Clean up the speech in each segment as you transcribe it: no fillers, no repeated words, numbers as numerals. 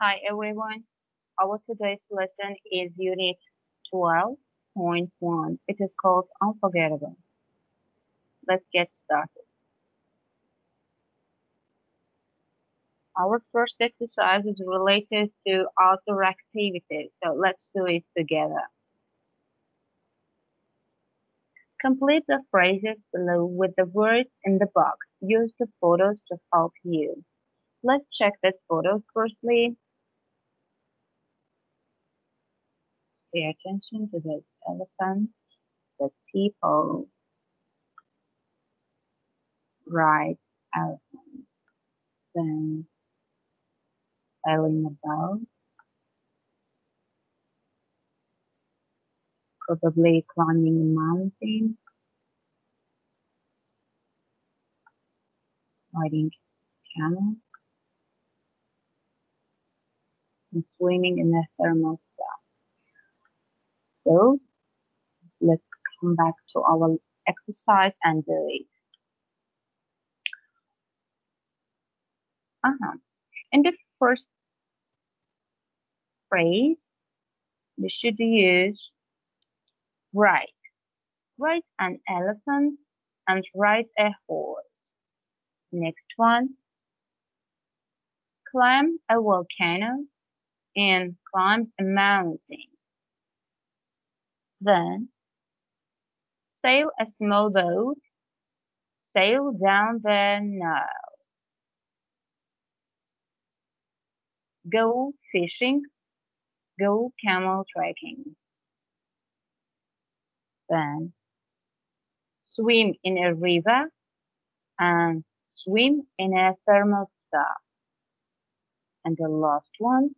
Hi everyone. Our today's lesson is Unit 12.1. It is called Unforgettable. Let's get started. Our first exercise is related to outdoor activities, so let's do it together. Complete the phrases below with the words in the box. Use the photos to help you. Let's check this photo firstly. Pay attention to the elephants, the people, ride elephants, then sailing about, probably climbing a mountain, riding camel, and swimming in a thermal bath. So let's come back to our exercise and do it. In the first phrase, you should use ride. Ride an elephant and ride a horse. Next one, climb a volcano and climb a mountain. Then sail a small boat, sail down the Nile. Go fishing, go camel trekking. Then swim in a river and swim in a thermal bath. And the last one,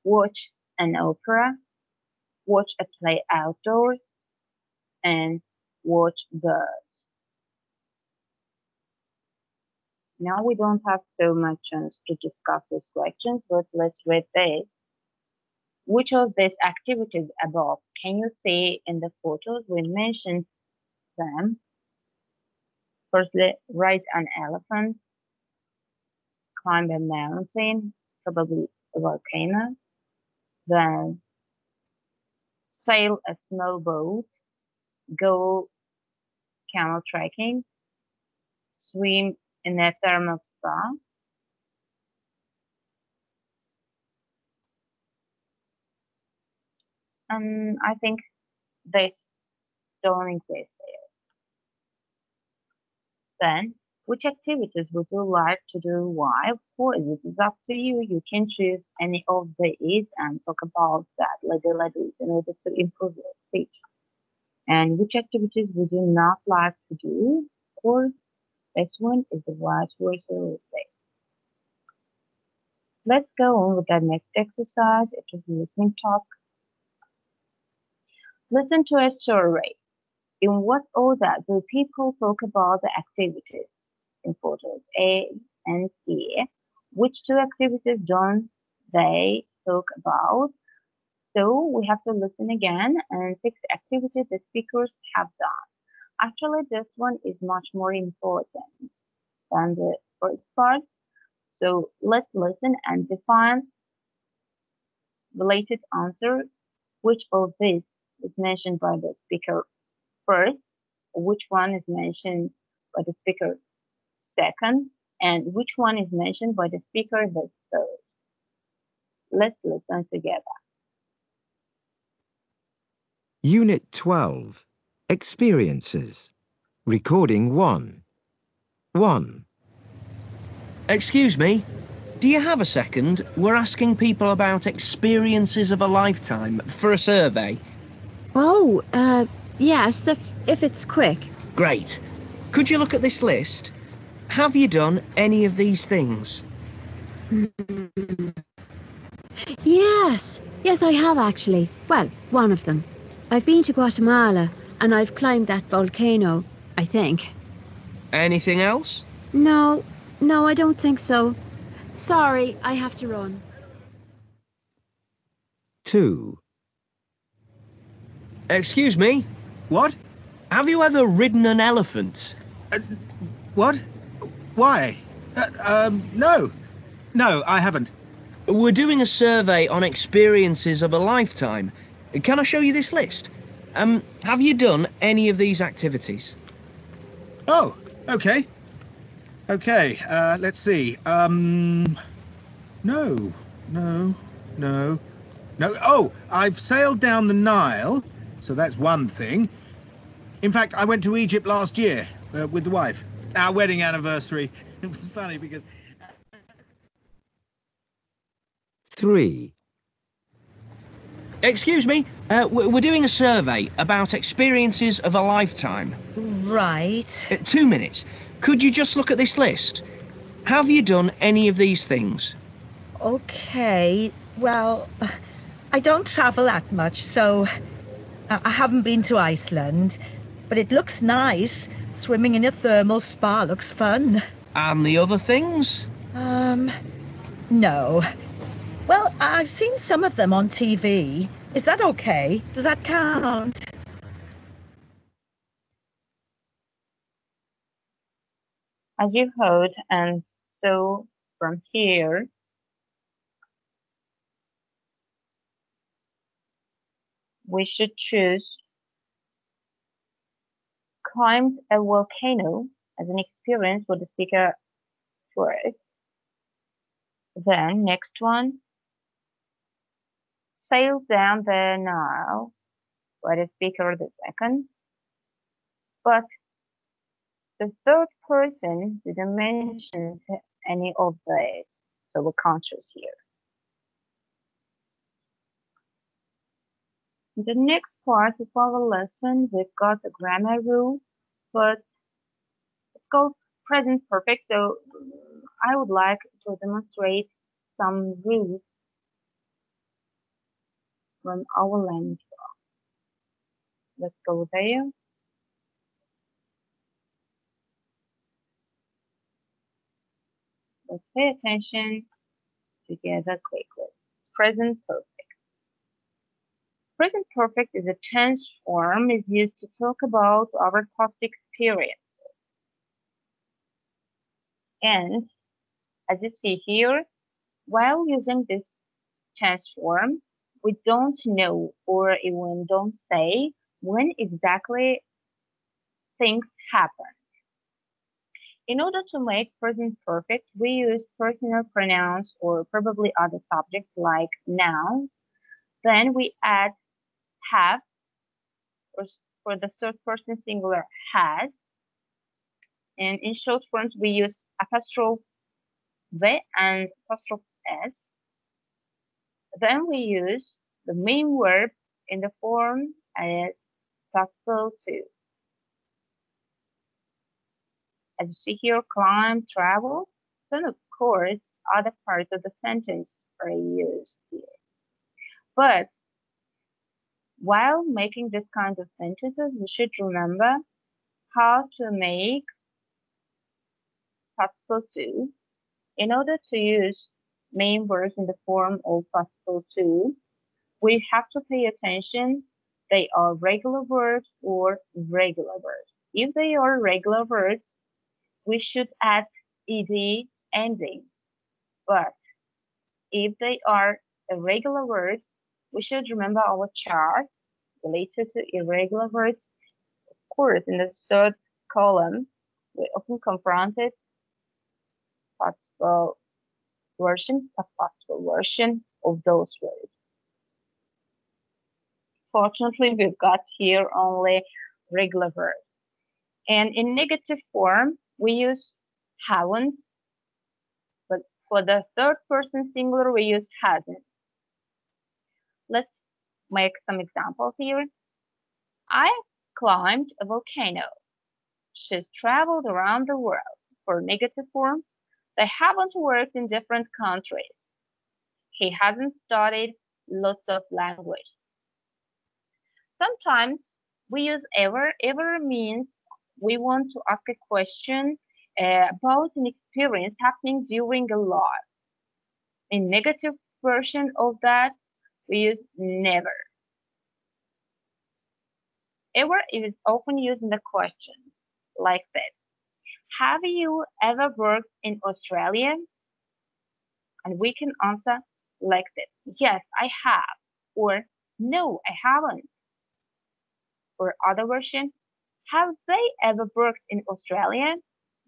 watch an opera, watch a play outdoors, and watch birds. Now we don't have so much chance to discuss these questions, but let's read this. Which of these activities above can you see in the photos? We mentioned them. Firstly, ride an elephant, climb a mountain, probably a volcano, then sail a small boat, go camel trekking, swim in a thermal spa. And I think this don't exist there. Then, which activities would you like to do? Why? Of course, it is up to you. You can choose any of these and talk about that later in order to improve your speech. And which activities would you not like to do? Of course, this one is the right choice to replace. Let's go on with the next exercise. It is a listening task. Listen to a story. In what order do people talk about the activities in photos A and C? Which two activities don't they talk about? So we have to listen again and pick the activity the speakers have done. Actually, this one is much more important than the first part. So let's listen and define related answer. Which of these is mentioned by the speaker first? Which one is mentioned by the speaker second? And which one is mentioned by the speaker the third? Let's listen together. Unit 12. Experiences. Recording 1. 1. Excuse me, do you have a second? We're asking people about experiences of a lifetime for a survey. Oh, yes, if it's quick. Great. Could you look at this list? Have you done any of these things? Yes, I have actually. Well, one of them. I've been to Guatemala and I've climbed that volcano, I think. Anything else? No, I don't think so. Sorry, I have to run. 2. Excuse me? What? Have you ever ridden an elephant? What? Why? No. No, I haven't. We're doing a survey on experiences of a lifetime. Can I show you this list? Have you done any of these activities? Oh, okay. Okay, let's see. No, no, no, no. Oh, I've sailed down the Nile, so that's one thing. In fact, I went to Egypt last year with the wife. Our wedding anniversary. It was funny because... 3. Excuse me, we're doing a survey about experiences of a lifetime. Right. 2 minutes. Could you just look at this list? Have you done any of these things? Okay. Well, I don't travel that much, so I haven't been to Iceland. But it looks nice. Swimming in a thermal spa looks fun. And the other things? No. Well, I've seen some of them on TV. Is that okay? Does that count? As you heard, and so from here, we should choose climbed a volcano as an experience for the speaker first. Then next one, sailed down the Nile for the speaker the second. But the third person didn't mention any of these, so we can't choose here. In the next part of our lesson, we've got the grammar rule, but it's called present perfect, so I would like to demonstrate some rules from our language. Let's go there. Let's pay attention together quickly. Present perfect. Present perfect is a tense form is used to talk about our past experiences. And as you see here, while using this tense form, we don't know or even don't say when exactly things happen. In order to make present perfect, we use personal pronouns or probably other subjects like nouns. Then we add have, or for the third person singular has. And in short forms, we use apostrophe V and apostrophe S. Then we use the main verb in the form as participle to. As you see here, climb, travel. Then of course, other parts of the sentence are used here. But while making this kind of sentences, we should remember how to make participle to. In order to use main verbs in the form of participle to, we have to pay attention. They are regular verbs or regular verbs. If they are regular verbs, we should add ed ending. But if they are irregular verbs, we should remember our chart related to irregular verbs. Of course, in the third column, we often confronted participle version, a participle version of those words. Fortunately, we've got here only regular verbs. And in negative form, we use haven't, but for the third person singular, we use hasn't. Let's make some examples here. I climbed a volcano. She's traveled around the world. For negative form, they haven't worked in different countries. He hasn't studied lots of languages. Sometimes we use ever. Ever means we want to ask a question about an experience happening during a life. In negative version of that, we use never. Ever is often used in the question, like this. Have you ever worked in Australia? And we can answer like this. Yes, I have. Or no, I haven't. Or other version, have they ever worked in Australia?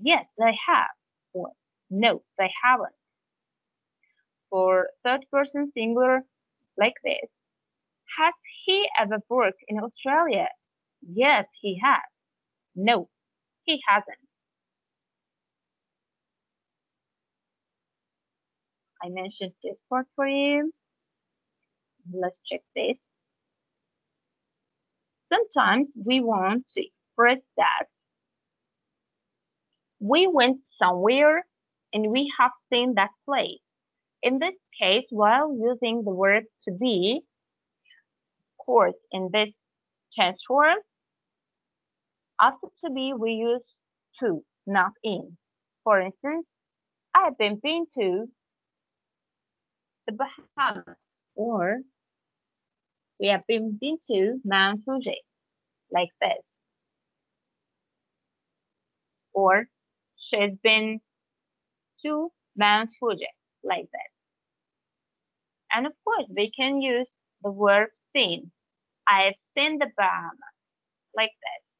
Yes, they have. Or no, they haven't. For third person singular, like this. Has he ever worked in Australia? Yes, he has. No, he hasn't. I mentioned this part for you. Let's check this. Sometimes we want to express that we went somewhere and we have seen that place. In this case, while using the verb to be, of course, in this tense form, after to be we use to, not in. For instance, I've been to the Bahamas, or we have been to Mount Fuji, like this. Or she's been to Mount Fuji, like that. And of course, we can use the verb seen. I've seen the Bahamas, like this.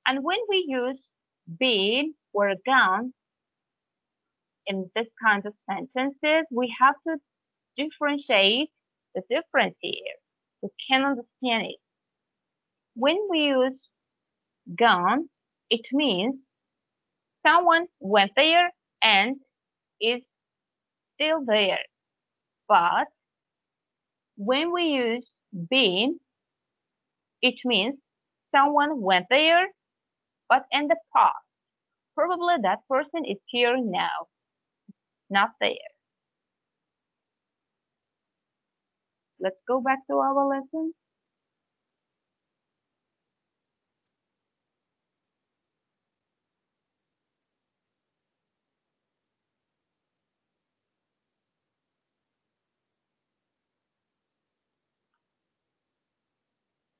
And when we use been or gone in this kind of sentences, we have to differentiate the difference here. We can understand it. When we use gone, it means someone went there and is still there. But when we use been, it means someone went there, but in the past. Probably that person is here now, not there. Let's go back to our lesson.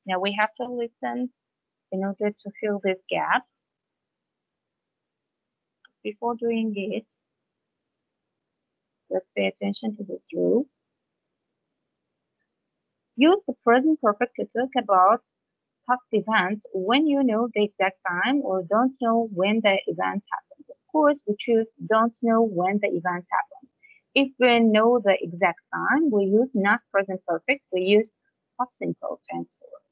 Now we have to listen in order to fill this gap. Before doing it, let's pay attention to this rule. Use the present perfect to talk about past events when you know the exact time or don't know when the event happened. Of course, we choose don't know when the event happened. If we know the exact time, we use not present perfect, we use past simple tense form.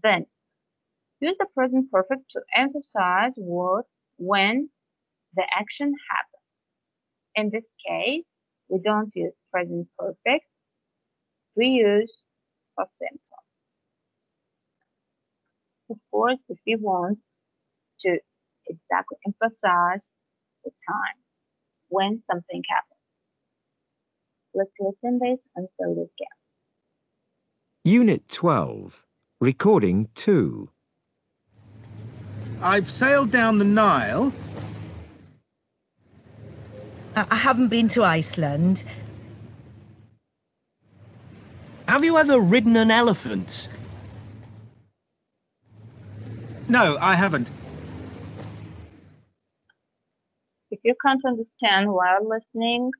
Then, use the present perfect to emphasize what when the action happened. In this case, we don't use present perfect, we use past simple. Of course, if we want to exactly emphasize the time when something happens. Let's listen this and fill this gap. Unit 12. Recording 2. I've sailed down the Nile. I haven't been to Iceland. Have you ever ridden an elephant? No, I haven't. If you can't understand while listening,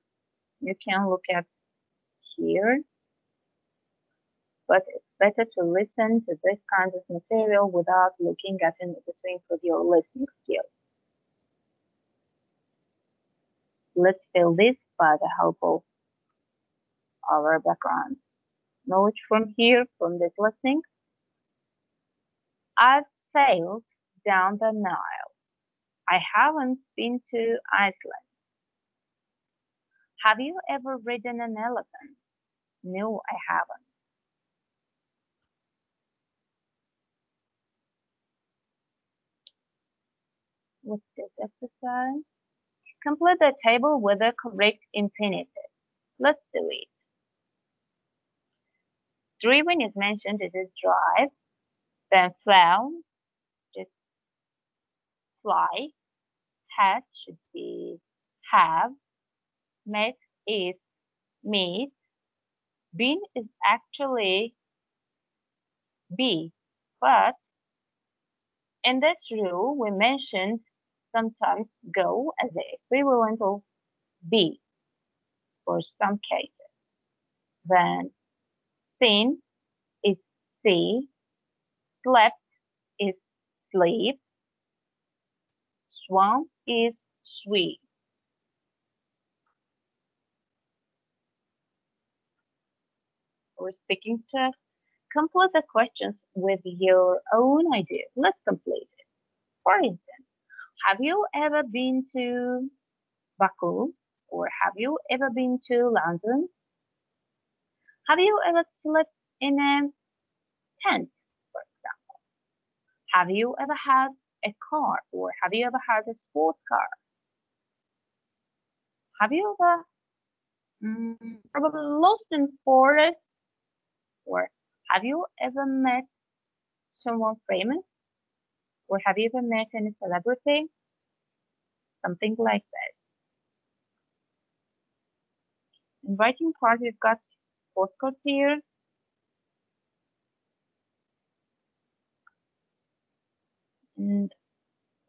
you can look at here. But it's better to listen to this kind of material without looking at it to improve your listening skills. Let's fill this by the help of our background knowledge from here, from this listening. I've sailed down the Nile. I haven't been to Iceland. Have you ever ridden an elephant? No, I haven't. What's this exercise? Complete the table with the correct infinitive. Let's do it. Driven is mentioned, it is drive. Then flown, just fly. Had should be have. Met is meet. Been is actually be. But in this rule, we mentioned sometimes go as the equivalent of be for some cases. Then seen is see, slept is sleep, swam is swim. For speaking test, complete the questions with your own ideas. Let's complete it. For instance, have you ever been to Baku? Or have you ever been to London? Have you ever slept in a tent, for example? Have you ever had a car? Or have you ever had a sports car? Have you ever probably lost in forest? Or have you ever met someone famous? Or have you ever met any celebrity? Something like this. In writing part, we've got postcode here. And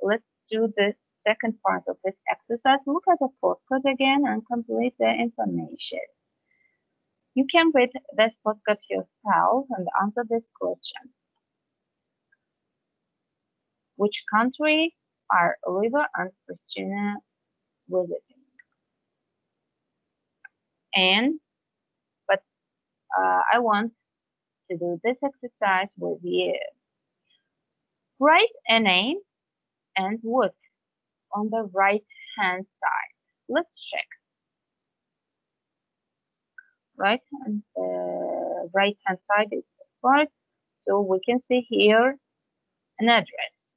let's do the second part of this exercise. Look at the postcode again and complete the information. You can read this postcode yourself and answer this question. Which country are Oliver and Christina visiting? But I want to do this exercise with you. Write a name and what on the right hand side. Let's check. Right, and the right hand side is this part. So we can see here an address.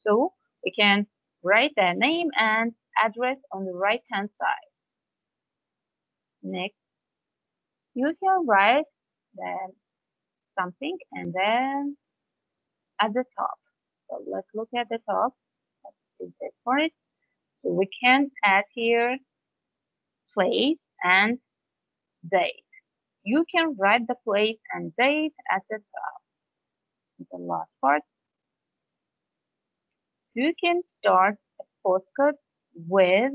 So we can write the name and address on the right hand side. Next, you can write the something and then at the top. So let's look at the top. Let's do this part. So we can add here place and date. You can write the place and date at the top. The last part. You can start a postcode with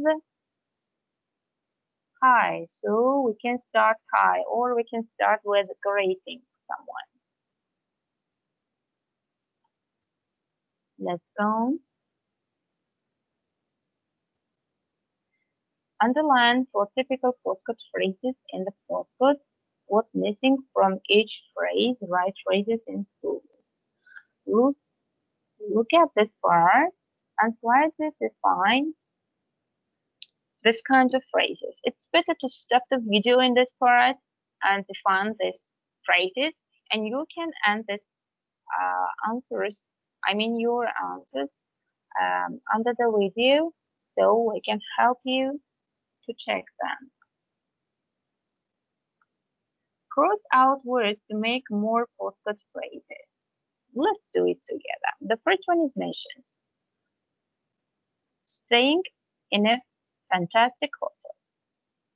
hi. So we can start hi, or we can start with greeting someone. Let's go. Underline for typical postcode phrases in the postcode. What's missing from each phrase? Write phrases in full. Look at this part and try to define this kind of phrases. It's better to stop the video in this part and define these phrases, and you can end this your answers under the video, so we can help you to check them. Cross out words to make more postcode phrases. Let's do it together. The first one is mentioned. Staying in a fantastic hotel.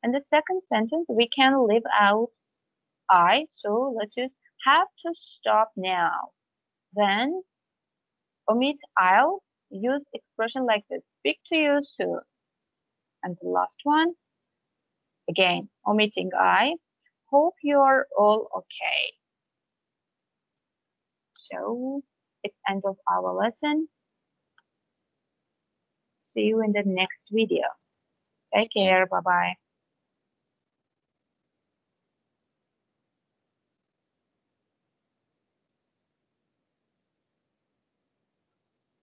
In the second sentence, we can leave out I, so let's just have to stop now. Then omit I'll, use expression like this, speak to you soon. And the last one, again, omitting I, hope you're all okay. So it's end of our lesson. See you in the next video. Take care. Bye-bye.